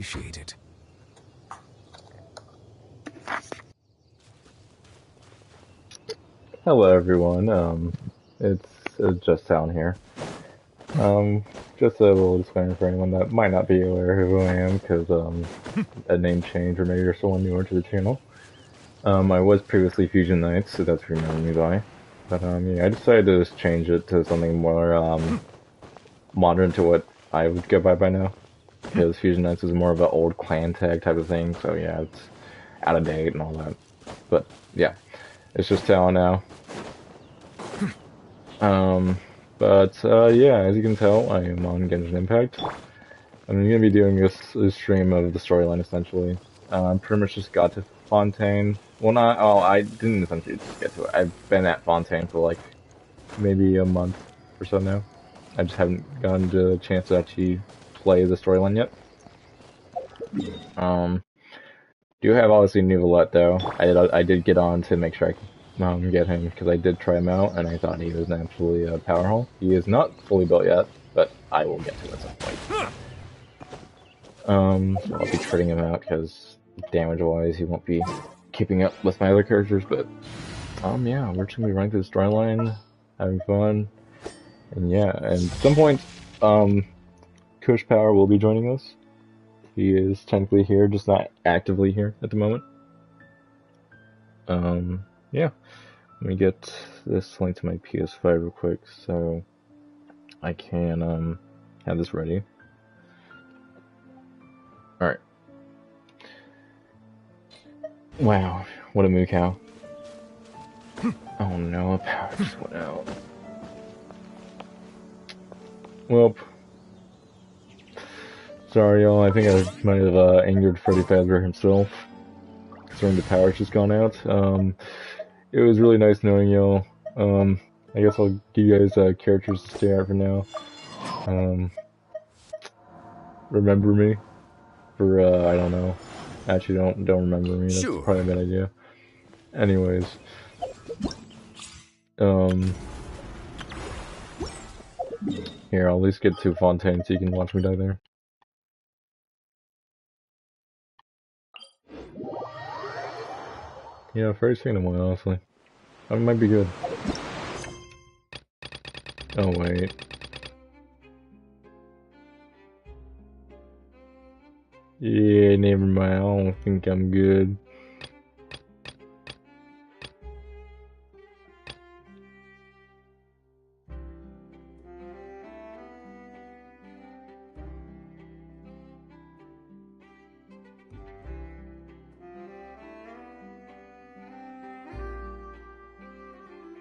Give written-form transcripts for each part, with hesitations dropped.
Appreciate it. Hello everyone, it's just down here. Just a little disclaimer for anyone that might not be aware of who I am, because a name change, or maybe you're someone newer to the channel. I was previously Fusion Knights, so that's who you remember me by. But yeah, I decided to just change it to something more modern to what I would go by now. Because Fusion Knights is more of an old clan tag type of thing, so yeah, it's out of date and all that. But yeah, it's just Talon now. Yeah, as you can tell, I am on Genshin Impact. I'm going to be doing this stream of the storyline, essentially. Pretty much just got to Fontaine. Well, I didn't essentially just get to it. I've been at Fontaine for like maybe a month or so now. I just haven't gotten the chance to actually play the storyline yet. Do have obviously Nuvolette though. I did get on to make sure I could get him, because I did try him out and I thought he was naturally a power hole. He is not fully built yet, but I will get to it at some point. So I'll be trading him out because damage wise he won't be keeping up with my other characters, but yeah, we're just gonna be running through the storyline, having fun, and yeah, and at some point KushPower will be joining us. He is technically here, just not actively here at the moment. Yeah. Let me get this linked to my PS5 real quick so I can have this ready. Alright. Wow, what a moo cow. Oh no, a power just went out. Well, sorry y'all, I think I might have angered Freddy Fazbear himself, considering the power's just gone out. It was really nice knowing y'all. I guess I'll give you guys characters to stay out for now. Remember me for I don't know. Actually, don't remember me. That's Sure. probably a bad idea. Anyways, here I'll at least get to Fontaine so you can watch me die there. Yeah, first thing in a while, honestly. That might be good. Oh wait. Yeah, never mind. I don't think I'm good.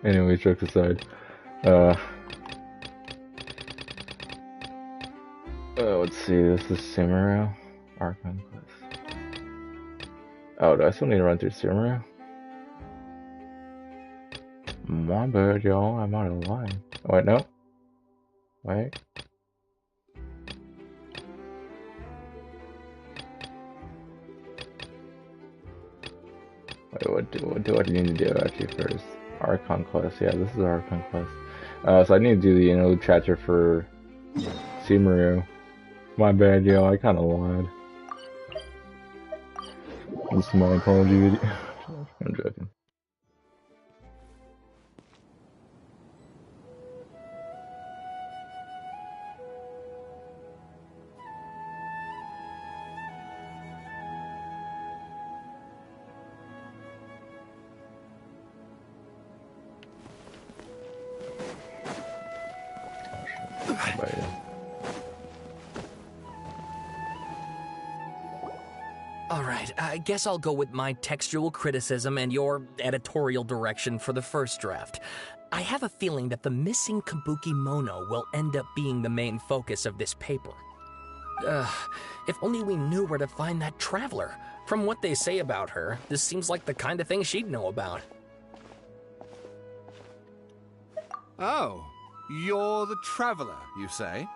Anyways, jokes aside. Let's see, this is Sumeru. Archon Quest. Oh, do I still need to run through Sumeru? My bad, y'all. I'm out of line. Oh, wait, no. Wait. Wait, what do I need to do actually first? Archon Quest. Yeah, this is Archon Quest. So I need to do the interlude chapter for Sumeru. My bad, yo. I kind of lied. This is my apology video. I'm joking. Alright, I guess I'll go with my textual criticism and your editorial direction for the first draft. I have a feeling that the missing Kabuki Mono will end up being the main focus of this paper. If only we knew where to find that traveler. From what they say about her, this seems like the kind of thing she'd know about. Oh, you're the traveler, you say?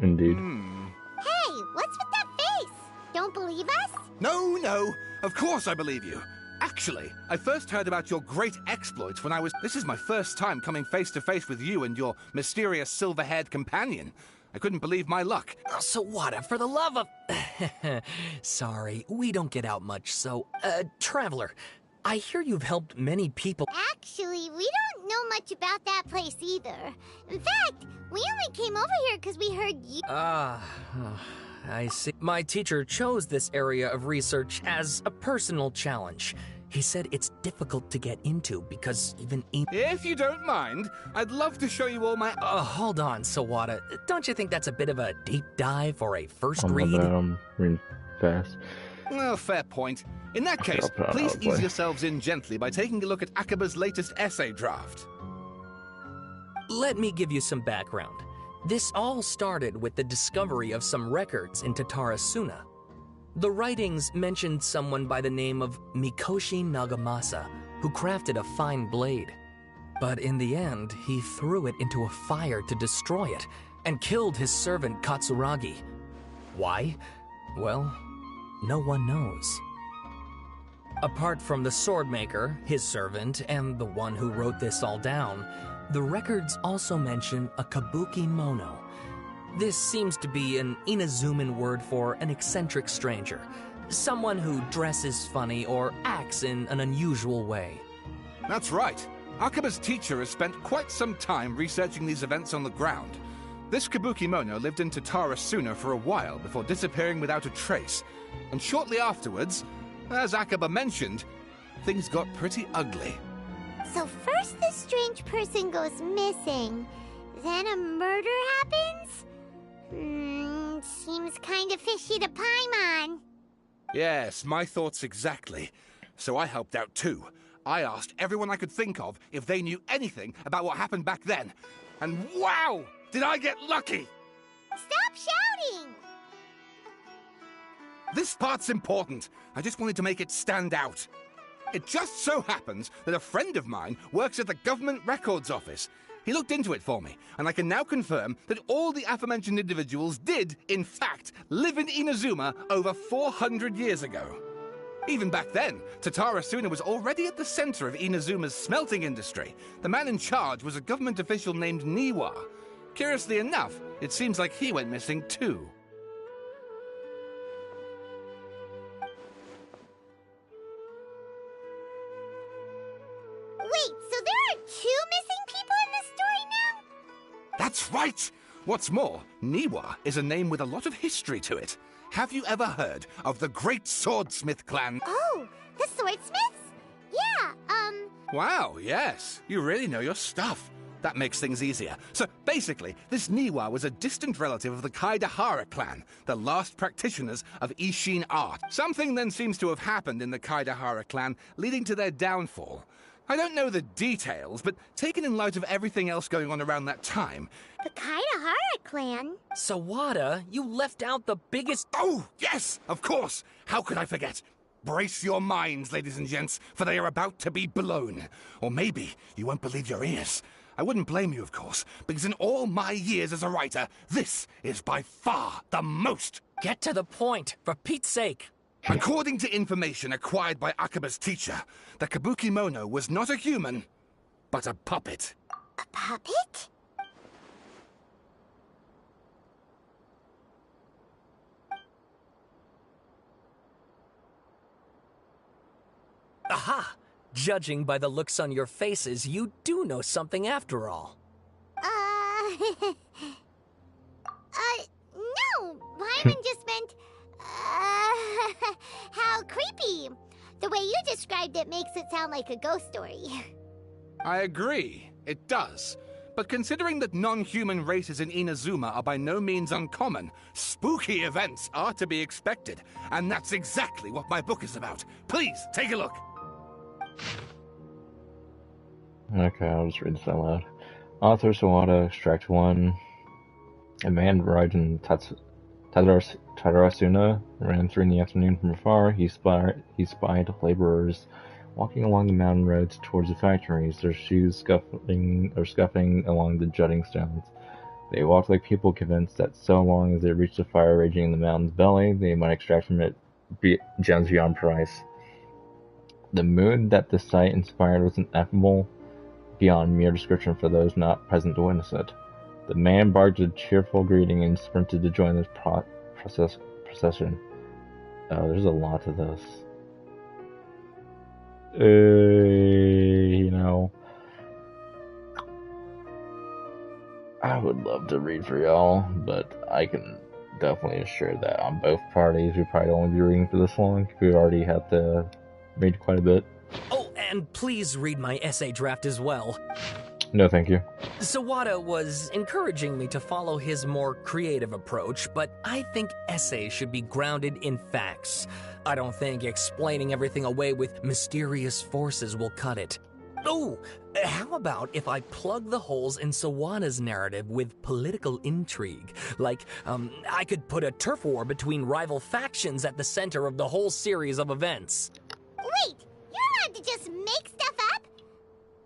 Indeed. Hey, what's with that face? Don't believe us? No, of course I believe you. Actually, I first heard about your great exploits when this is my first time coming face to face with you and your mysterious silver-haired companion. I couldn't believe my luck. Oh, Sawada, for the love of... Sorry, we don't get out much, so... Traveler, I hear you've helped many people... Actually, we don't know much about that place either. In fact, we only came over here because we heard you... I see. My teacher chose this area of research as a personal challenge. He said it's difficult to get into because even... If you don't mind, I'd love to show you all my... hold on, Sawada. Don't you think that's a bit of a deep dive for a first read? I'm reading fast. Well, fair point. In that case, please ease yourselves in gently by taking a look at Akaba's latest essay draft. Let me give you some background. This all started with the discovery of some records in Tatarasuna. The writings mentioned someone by the name of Mikoshi Nagamasa, who crafted a fine blade. But in the end, he threw it into a fire to destroy it, and killed his servant Katsuragi. Why? Well, no one knows. Apart from the swordmaker, his servant, and the one who wrote this all down, the records also mention a kabuki mono. This seems to be an Inazuman word for an eccentric stranger, someone who dresses funny or acts in an unusual way. That's right. Akaba's teacher has spent quite some time researching these events on the ground. This kabuki mono lived in Tatarasuna for a while before disappearing without a trace, and shortly afterwards, as Akaba mentioned, things got pretty ugly. So first this strange person goes missing, then a murder happens? Seems kind of fishy to Paimon. Yes, my thoughts exactly. So I helped out too. I asked everyone I could think of if they knew anything about what happened back then. And wow! Did I get lucky! Stop shouting! This part's important. I just wanted to make it stand out. It just so happens that a friend of mine works at the government records office. He looked into it for me, and I can now confirm that all the aforementioned individuals did, in fact, live in Inazuma over 400 years ago. Even back then, Tatarasuna was already at the center of Inazuma's smelting industry. The man in charge was a government official named Niwa. Curiously enough, it seems like he went missing too. Wait, so there are 2 missing people in this story now? That's right! What's more, Niwa is a name with a lot of history to it. Have you ever heard of the Great Swordsmith clan? Oh, the swordsmiths? Yeah, Wow, yes. You really know your stuff. That makes things easier. So basically, this Niwa was a distant relative of the Kaidahara clan, the last practitioners of Ishin art. Something then seems to have happened in the Kaidahara clan, leading to their downfall. I don't know the details, but taken in light of everything else going on around that time... the Kaidahara clan? Sawada, you left out the biggest... Oh, yes, of course! How could I forget? Brace your minds, ladies and gents, for they are about to be blown. Or maybe you won't believe your ears. I wouldn't blame you, of course, because in all my years as a writer, this is by far the most. Get to the point, for Pete's sake. According to information acquired by Akaba's teacher, the kabuki mono was not a human, but a puppet. A puppet? Aha! Judging by the looks on your faces, you do know something after all. No! Paimon just meant, how creepy. The way you described it makes it sound like a ghost story. I agree, it does. But considering that non-human races in Inazuma are by no means uncommon, spooky events are to be expected. And that's exactly what my book is about. Please, take a look. Okay, I'll just read this out loud. Author Sawada, Extract 1. A man arrived in Tatarasuna, ran through in the afternoon from afar. He spied laborers walking along the mountain roads towards the factories, their shoes scuffing along the jutting stones. They walked like people, convinced that so long as they reached the fire raging in the mountain's belly, they might extract from it gems beyond price. The mood that the sight inspired was ineffable, beyond mere description for those not present to witness it. The man barked a cheerful greeting and sprinted to join the procession. There's a lot to this. You know, I would love to read for y'all, but I can definitely assure that on both parties, we probably don't want to be reading for this long. We already had to read quite a bit. Oh, and please read my essay draft as well. No, thank you. Sawada was encouraging me to follow his more creative approach, but I think essays should be grounded in facts. I don't think explaining everything away with mysterious forces will cut it. Oh, how about if I plug the holes in Sawada's narrative with political intrigue? Like, I could put a turf war between rival factions at the center of the whole series of events. Wait, you're allowed to just make stuff up?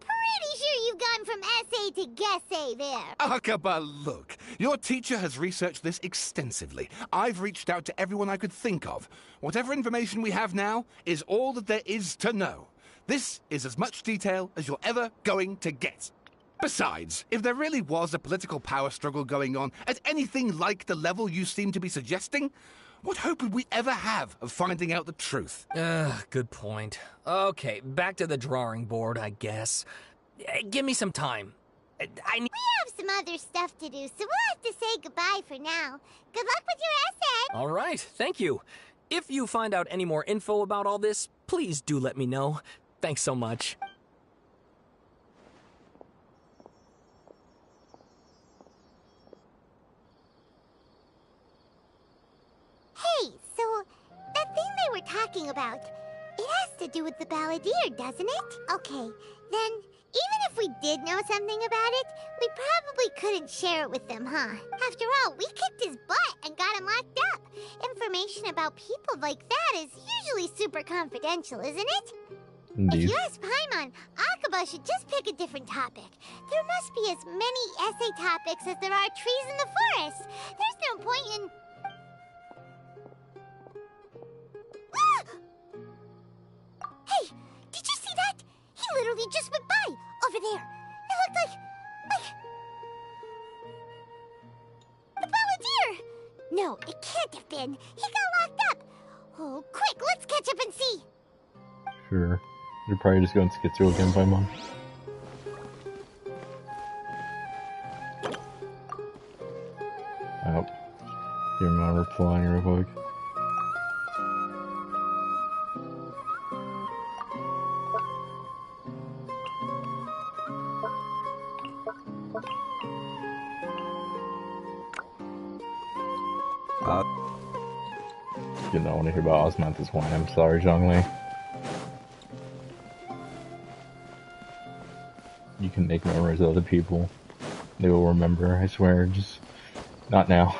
Pretty sure you've gone from essay to guessay there. Akaba, look. Your teacher has researched this extensively. I've reached out to everyone I could think of. Whatever information we have now is all that there is to know. This is as much detail as you're ever going to get. Besides, if there really was a political power struggle going on at anything like the level you seem to be suggesting, what hope would we ever have of finding out the truth? Good point. Okay, back to the drawing board, I guess. Give me some time. We have some other stuff to do, so we'll have to say goodbye for now. Good luck with your essay! All right, thank you. If you find out any more info about all this, please do let me know. Thanks so much. Hey, so that thing they were talking about, it has to do with the balladeer, doesn't it? Okay, then even if we did know something about it, we probably couldn't share it with them, huh? After all, we kicked his butt and got him locked up. Information about people like that is usually super confidential, isn't it? Indeed. If you ask Paimon, Akaba should just pick a different topic. There must be as many essay topics as there are trees in the forest. There's no point in... Ah! Hey, did you see that? He literally just went by, over there. It looked like... the balladeer! No, it can't have been. He got locked up. Oh, quick, let's catch up and see. Sure. You're probably just going to skip through again by mom. Oh. Hear my reply real quick. You don't want to hear about Osmanthus wine. I'm sorry, Zhongli. You can make memories of other people. They will remember, I swear. Just not now.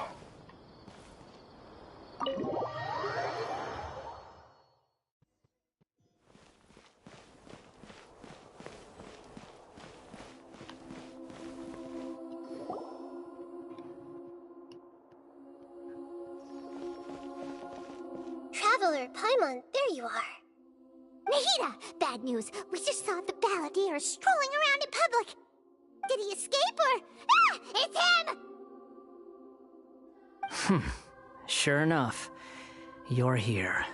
Traveler, Paimon, there you are. Nahida! Bad news. We just saw the balladeer strolling around in public. Did he escape or... Ah! It's him! Sure enough. You're here.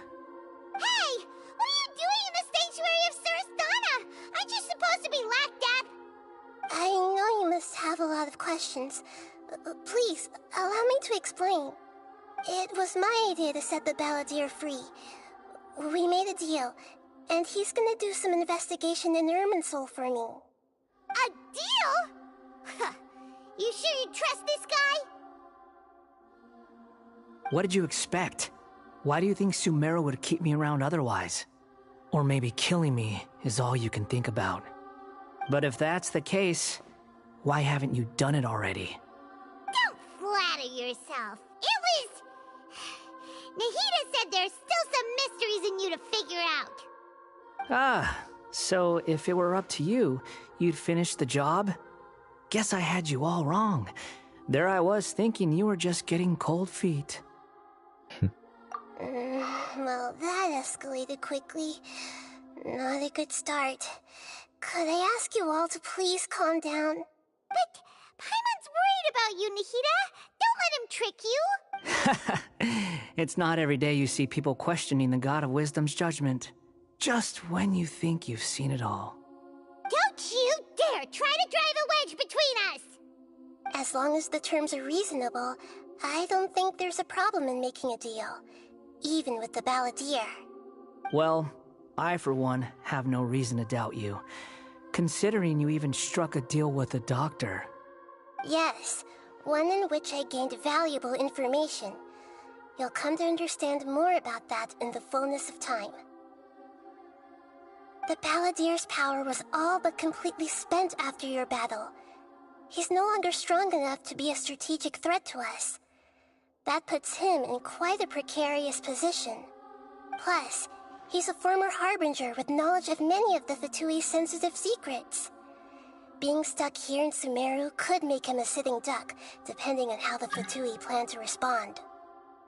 Hey! What are you doing in the sanctuary of Surastana? Aren't you supposed to be locked up? I know you must have a lot of questions. Please, allow me to explain. It was my idea to set the balladeer free. We made a deal. And he's gonna do some investigation in Irminsul for me. A deal? Huh. You sure you trust this guy? What did you expect? Why do you think Sumeru would keep me around otherwise? Or maybe killing me is all you can think about. But if that's the case, why haven't you done it already? Don't flatter yourself. It was... Nahida said there's still some mysteries in you to figure out. Ah, so if it were up to you, you'd finish the job? Guess I had you all wrong. There I was thinking you were just getting cold feet. Well, that escalated quickly. Not a good start. Could I ask you all to please calm down? But Paimon's worried about you, Nahida. Don't let him trick you. It's not every day you see people questioning the God of Wisdom's judgment. Just when you think you've seen it all. Don't you dare try to drive a wedge between us! As long as the terms are reasonable, I don't think there's a problem in making a deal. Even with the balladeer. Well, I for one have no reason to doubt you. Considering you even struck a deal with the doctor. Yes, one in which I gained valuable information. You'll come to understand more about that in the fullness of time. The balladeer's power was all but completely spent after your battle. He's no longer strong enough to be a strategic threat to us. That puts him in quite a precarious position. Plus, he's a former harbinger with knowledge of many of the Fatui's sensitive secrets. Being stuck here in Sumeru could make him a sitting duck, depending on how the Fatui plan to respond.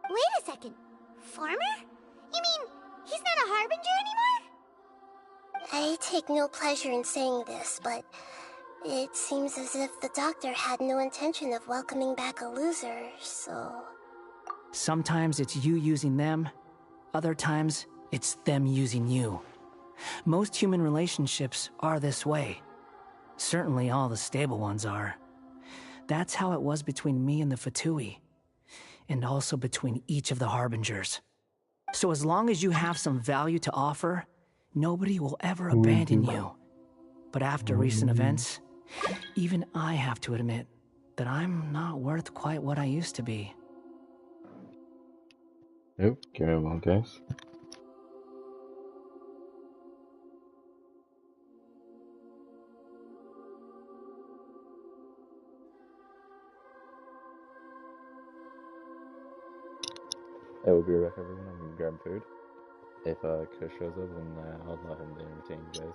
Wait a second. Former? You mean he's not a harbinger anymore? I take no pleasure in saying this, but it seems as if the doctor had no intention of welcoming back a loser, so... Sometimes it's you using them, other times it's them using you. Most human relationships are this way. Certainly all the stable ones are. That's how it was between me and the Fatui, and also between each of the harbingers. So as long as you have some value to offer, nobody will ever abandon you. But after recent events, even I have to admit that I'm not worth quite what I used to be. Nope, give me a moment, guys. I will be right back, everyone. I'm gonna grab food. If Kush shows up, then I'll let him entertain you guys.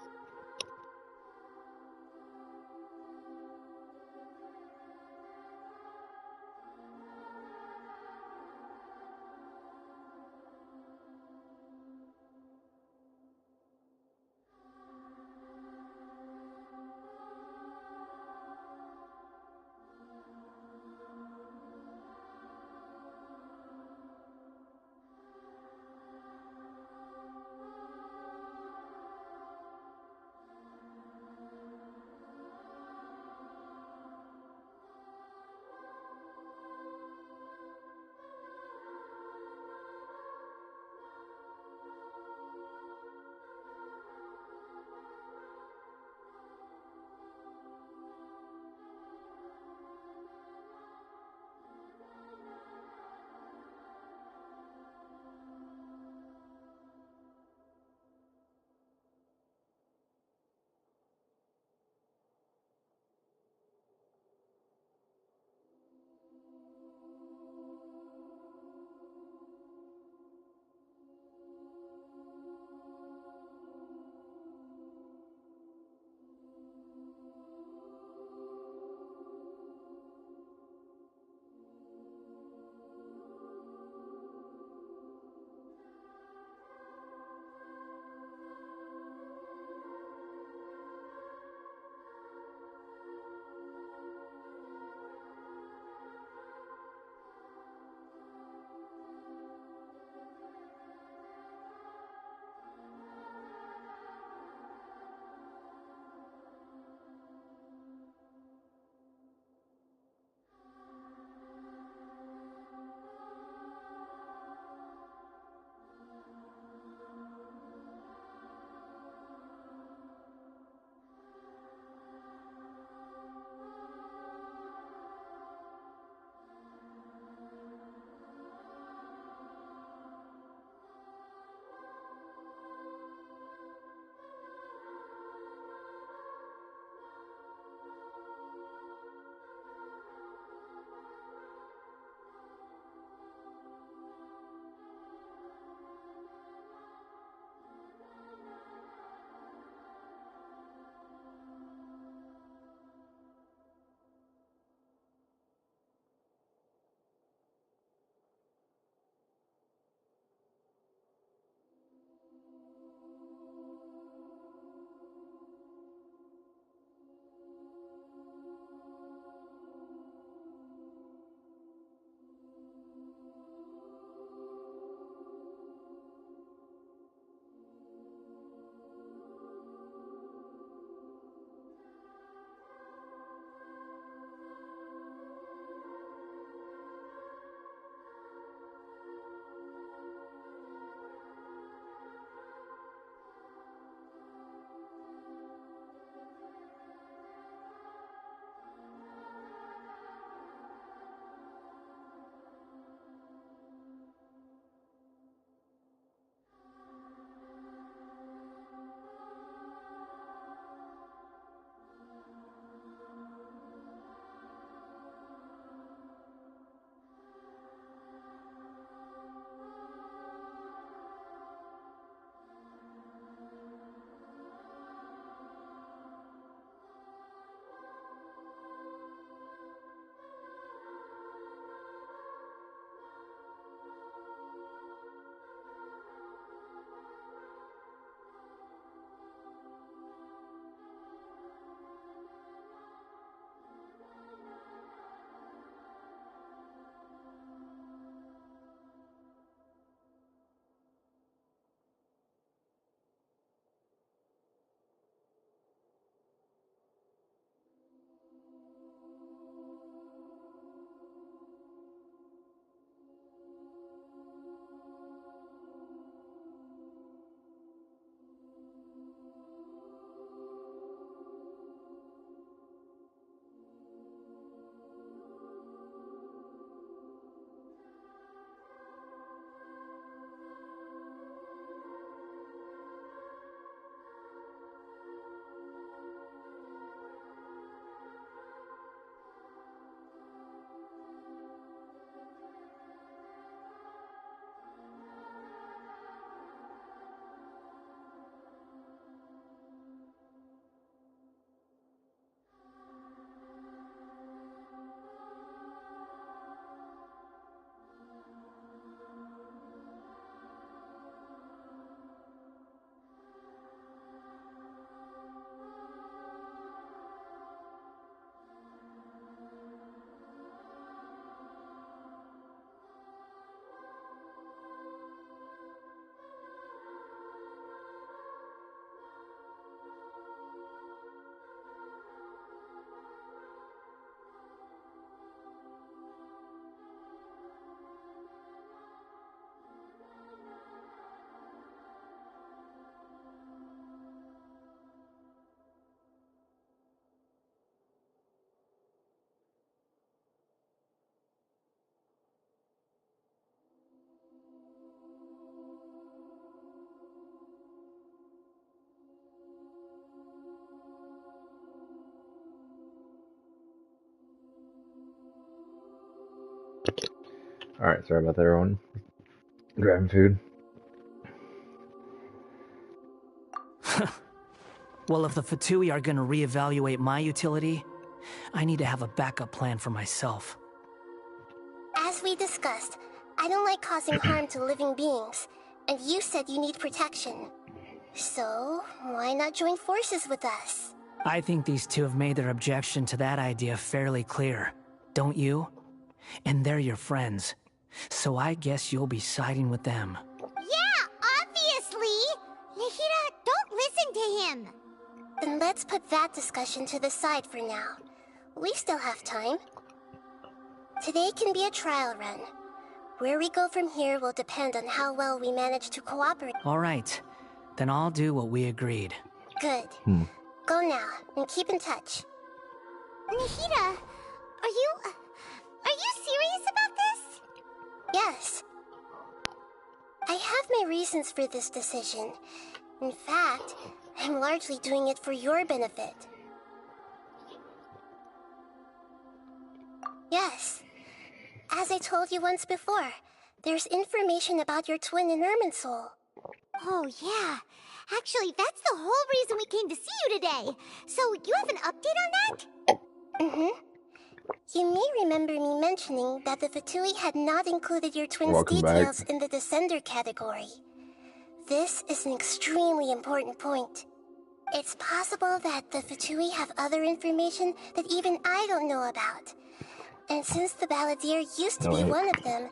Alright, sorry about that, everyone. Grabbing food. Well, if the Fatui are gonna reevaluate my utility, I need to have a backup plan for myself. As we discussed, I don't like causing harm to living beings, and you said you need protection. So, why not join forces with us? I think these two have made their objection to that idea fairly clear, don't you? And they're your friends, so I guess you'll be siding with them. Yeah, obviously! Nahida, don't listen to him! Then let's put that discussion to the side for now. We still have time. Today can be a trial run. Where we go from here will depend on how well we manage to cooperate. All right, then I'll do what we agreed. Good. Go now, and keep in touch. Nahida, are you serious about this? Yes. I have my reasons for this decision. In fact, I'm largely doing it for your benefit. Yes. As I told you once before, there's information about your twin in Irminsul. Oh, yeah. Actually, that's the whole reason we came to see you today. So, you have an update on that? Mm-hmm. You may remember me mentioning that the Fatui had not included your twin's details in the Descender category. This is an extremely important point. It's possible that the Fatui have other information that even I don't know about. And since the Balladeer used to be one of them,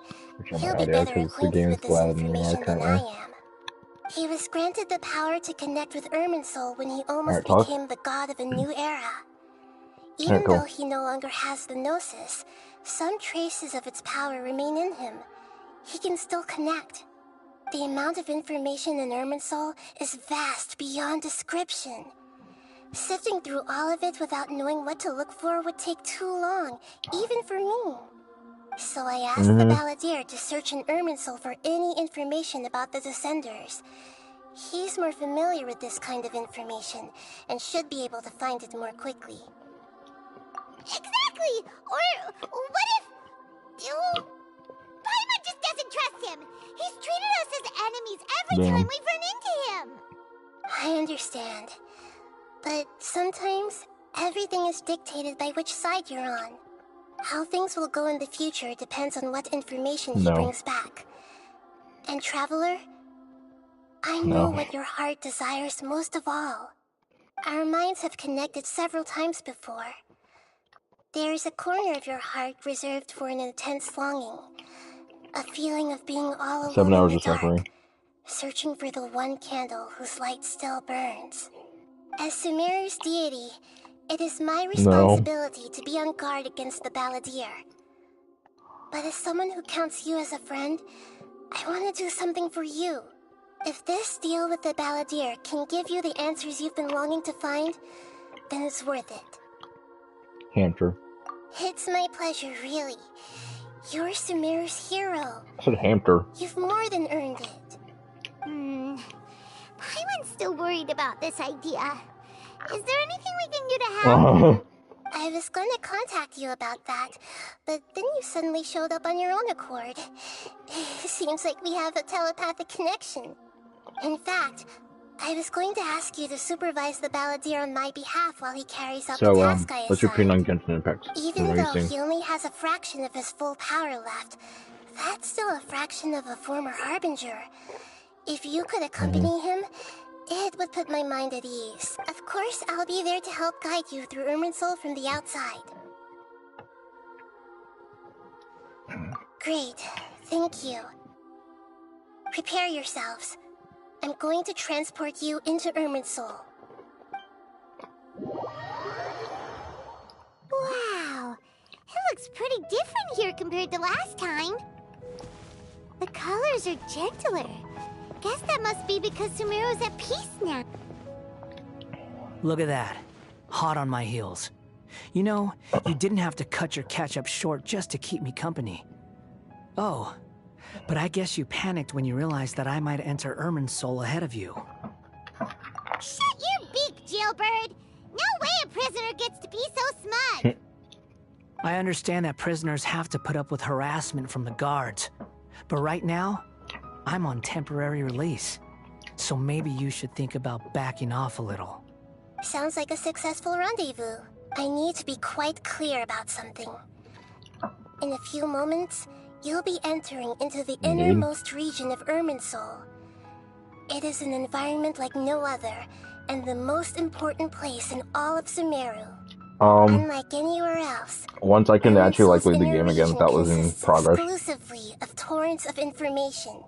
he'll be better acquainted with this information than I am. He was granted the power to connect with Irminsul when he almost became the god of a new era. Even though he no longer has the Gnosis, some traces of its power remain in him. He can still connect. The amount of information in Irminsul is vast beyond description. Sifting through all of it without knowing what to look for would take too long, even for me. So I asked the Balladeer to search in Irminsul for any information about the Descenders. He's more familiar with this kind of information, and should be able to find it more quickly. Exactly! Or what if... Paimon just doesn't trust him! He's treated us as enemies every time we've run into him! I understand. But sometimes, everything is dictated by which side you're on. How things will go in the future depends on what information he brings back. And Traveler, I know what your heart desires most of all. Our minds have connected several times before. There is a corner of your heart reserved for an intense longing. A feeling of being all alone 7 hours in of the dark, suffering. searching for the one candle whose light still burns. As Sumeru's deity, it is my responsibility to be on guard against the Balladeer. But as someone who counts you as a friend, I want to do something for you. If this deal with the Balladeer can give you the answers you've been longing to find, then it's worth it. Hamster. It's my pleasure, really. You're Sumeru's hero. I said hamster. You've more than earned it. Paimon's still worried about this idea. Is there anything we can do to help? I was going to contact you about that, but then you suddenly showed up on your own accord. Seems like we have a telepathic connection. In fact, I was going to ask you to supervise the Balladeer on my behalf while he carries out the task I what's your opinion on assigned. Genshin Impact? Even though he only has a fraction of his full power left, that's still a fraction of a former Harbinger. If you could accompany him, it would put my mind at ease. Of course, I'll be there to help guide you through Irminsul from the outside. Great. Thank you. Prepare yourselves. I'm going to transport you into Irminsul. Wow. It looks pretty different here compared to last time. The colors are gentler. Guess that must be because Sumeru's at peace now. Look at that. Hot on my heels. You know, you didn't have to cut your catch-up short just to keep me company. Oh, but I guess you panicked when you realized that I might enter Irminsul ahead of you. Shut your beak, jailbird! No way a prisoner gets to be so smug! I understand that prisoners have to put up with harassment from the guards. But right now, I'm on temporary release. So maybe you should think about backing off a little. Sounds like a successful rendezvous. I need to be quite clear about something. In a few moments, you'll be entering into the innermost region of Irminsul. It is an environment like no other, and the most important place in all of Sumeru. Unlike anywhere else, once I can actually like leave the game again, that was in progress. Exclusively of torrents of information.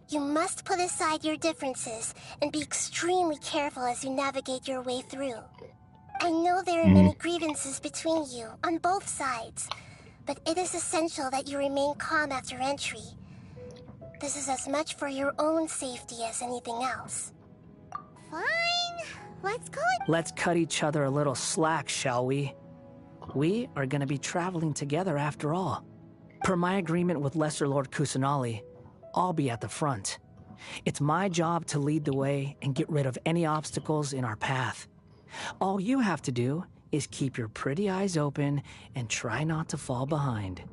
You must put aside your differences and be extremely careful as you navigate your way through. I know there are many grievances between you on both sides, but it is essential that you remain calm after entry. This is as much for your own safety as anything else. Fine. Let's cut each other a little slack, shall we? We are going to be traveling together after all. Per my agreement with Lesser Lord Kusanali, I'll be at the front. It's my job to lead the way and get rid of any obstacles in our path. All you have to do is keep your pretty eyes open and try not to fall behind.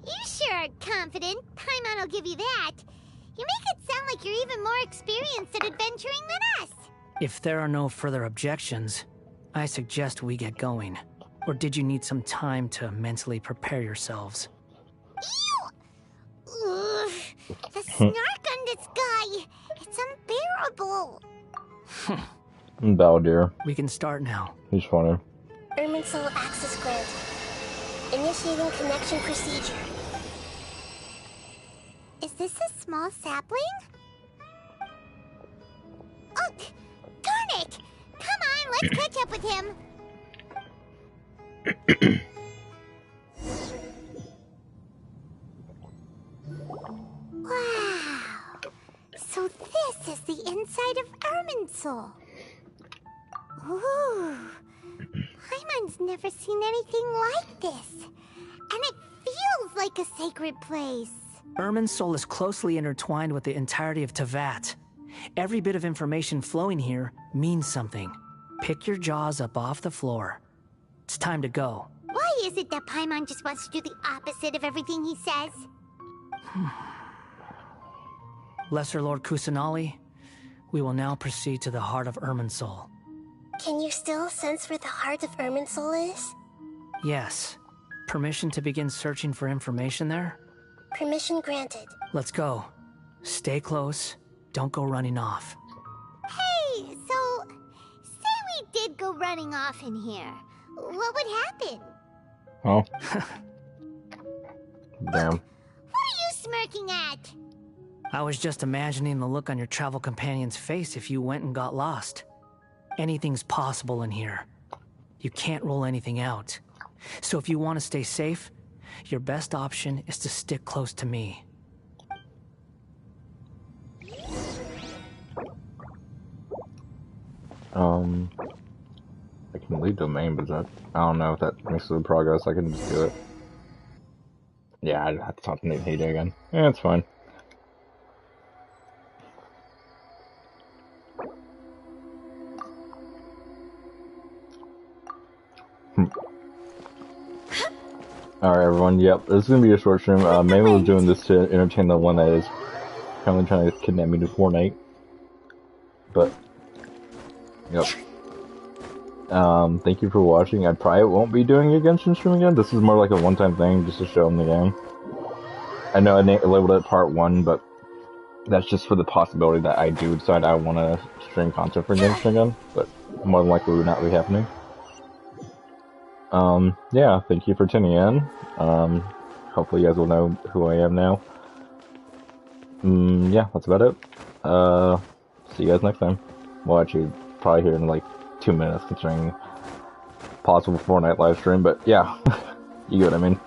You sure are confident. Paimon will give you that. You make it sound like you're even more experienced at adventuring than us. If there are no further objections, I suggest we get going. Or did you need some time to mentally prepare yourselves? Ew! Ugh, the snark on this guy! It's unbearable! Baldir. We can start now. He's funny. Irminsul access granted. Initiating connection procedure. Is this a small sapling? Oh, darn it! Come on, let's catch up with him. Wow. So this is the inside of Irminsul. Ooh. Paimon's never seen anything like this. And it feels like a sacred place. Irminsul is closely intertwined with the entirety of Teyvat. Every bit of information flowing here means something. Pick your jaws up off the floor. It's time to go. Why is it that Paimon just wants to do the opposite of everything he says? Lesser Lord Kusanali, we will now proceed to the heart of Irminsul. Can you still sense where the heart of Irminsul is? Yes. Permission to begin searching for information there? Permission granted. Let's go. Stay close. Don't go running off. Hey, so... say we did go running off in here. What would happen? Oh. Damn. What are you smirking at? I was just imagining the look on your travel companion's face if you went and got lost. Anything's possible in here. You can't rule anything out. So if you want to stay safe, your best option is to stick close to me. I can leave domain, but that, I don't know if that makes the progress. I can just do it. Yeah, I'd have to talk to Nate Hayday again. Yeah, it's fine. Alright, everyone, yep, this is gonna be a short stream. Mainly was doing this to entertain the one that is currently trying to kidnap me to Fortnite. But, yep. Thank you for watching. I probably won't be doing a Genshin stream again. This is more like a one-time thing, just to show them the game. I know I labeled it part 1, but that's just for the possibility that I do decide I want to stream content for Genshin again, but more than likely it would not be happening. Yeah, thank you for tuning in. Hopefully you guys will know who I am now. Yeah, that's about it. See you guys next time. Well, actually, probably here in like 2 minutes, considering possible Fortnite live stream, but yeah, you get what I mean.